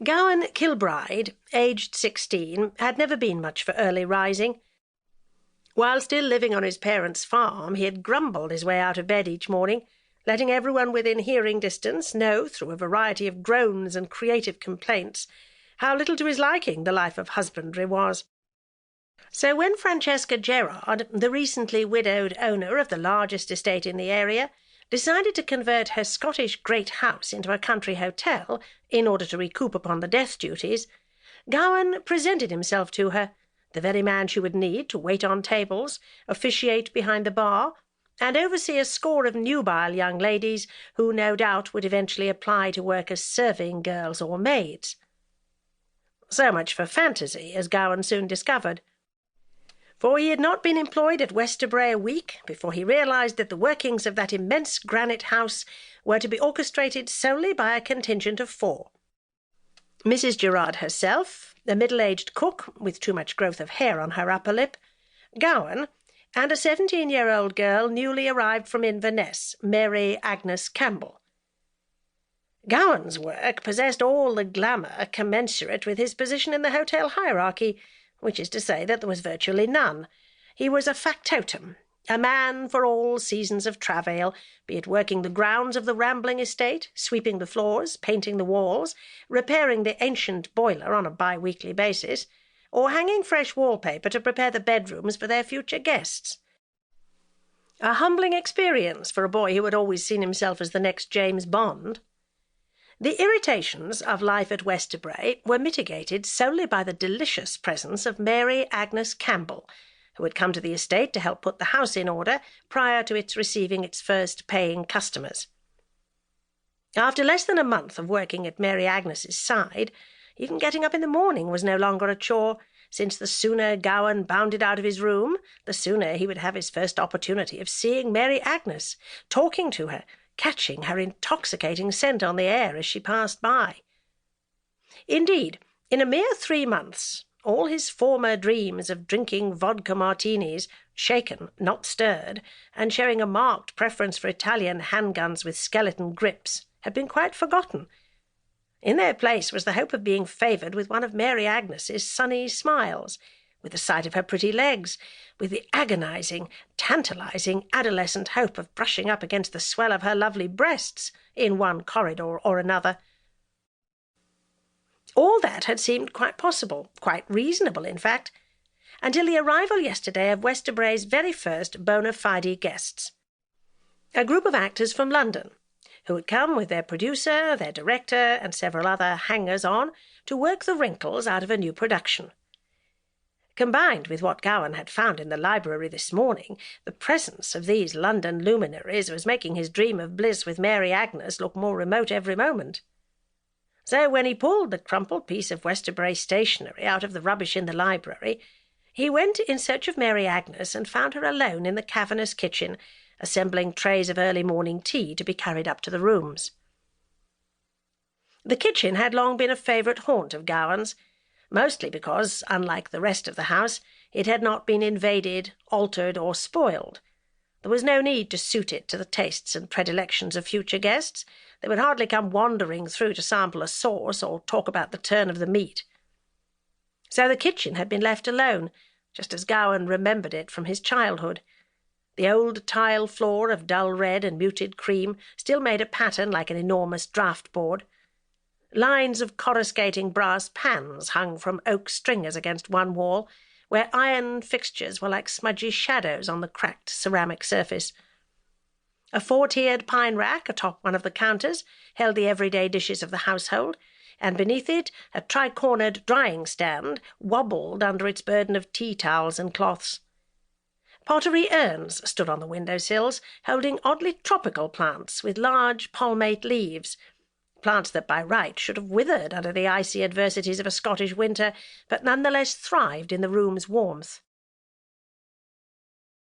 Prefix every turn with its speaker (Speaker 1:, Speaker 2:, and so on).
Speaker 1: Gowan Kilbride, aged 16, had never been much for early rising. While still living on his parents' farm, he had grumbled his way out of bed each morning, letting everyone within hearing distance know, through a variety of groans and creative complaints, how little to his liking the life of husbandry was. So when Francesca Gerard, the recently widowed owner of the largest estate in the area, decided to convert her Scottish great house into a country hotel in order to recoup upon the death duties, Gowan presented himself to her, the very man she would need to wait on tables, officiate behind the bar, and oversee a score of nubile young ladies who no doubt would eventually apply to work as serving girls or maids. So much for fantasy, as Gowan soon discovered, for he had not been employed at Westerbray a week before he realised that the workings of that immense granite house were to be orchestrated solely by a contingent of 4. Mrs. Gerard herself, a middle-aged cook with too much growth of hair on her upper lip, Gowan, and a 17-year-old girl newly arrived from Inverness, Mary Agnes Campbell. Gowan's work possessed all the glamour commensurate with his position in the hotel hierarchy, which is to say that there was virtually none. He was a factotum, a man for all seasons of travail, be it working the grounds of the rambling estate, sweeping the floors, painting the walls, repairing the ancient boiler on a bi-weekly basis, or hanging fresh wallpaper to prepare the bedrooms for their future guests. A humbling experience for a boy who had always seen himself as the next James Bond. The irritations of life at Westerbray were mitigated solely by the delicious presence of Mary Agnes Campbell, who had come to the estate to help put the house in order prior to its receiving its first paying customers. After less than a month of working at Mary Agnes's side, even getting up in the morning was no longer a chore, since the sooner Gowan bounded out of his room, the sooner he would have his first opportunity of seeing Mary Agnes, talking to her, catching her intoxicating scent on the air as she passed by. Indeed, in a mere 3 months, all his former dreams of drinking vodka martinis, shaken, not stirred, and showing a marked preference for Italian handguns with skeleton grips, had been quite forgotten. In their place was the hope of being favoured with one of Mary Agnes's sunny smiles, with the sight of her pretty legs, with the agonizing, tantalizing, adolescent hope of brushing up against the swell of her lovely breasts in one corridor or another. All that had seemed quite possible, quite reasonable, in fact, until the arrival yesterday of Westerbray's very first bona fide guests, a group of actors from London, who had come with their producer, their director, and several other hangers-on to work the wrinkles out of a new production. Combined with what Gowan had found in the library this morning, the presence of these London luminaries was making his dream of bliss with Mary Agnes look more remote every moment. So when he pulled the crumpled piece of Westerbray stationery out of the rubbish in the library, he went in search of Mary Agnes and found her alone in the cavernous kitchen, assembling trays of early morning tea to be carried up to the rooms. The kitchen had long been a favourite haunt of Gowan's, mostly because, unlike the rest of the house, it had not been invaded, altered, or spoiled. There was no need to suit it to the tastes and predilections of future guests. They would hardly come wandering through to sample a sauce or talk about the turn of the meat. So the kitchen had been left alone, just as Gowan remembered it from his childhood. The old tile floor of dull red and muted cream still made a pattern like an enormous draught-board. Lines of coruscating brass pans hung from oak stringers against one wall, where iron fixtures were like smudgy shadows on the cracked ceramic surface. A 4-tiered pine rack atop one of the counters held the everyday dishes of the household, and beneath it a tri-cornered drying stand wobbled under its burden of tea towels and cloths. Pottery urns stood on the window-sills, holding oddly tropical plants with large palmate leaves, plants that by right should have withered under the icy adversities of a Scottish winter, but none the less thrived in the room's warmth.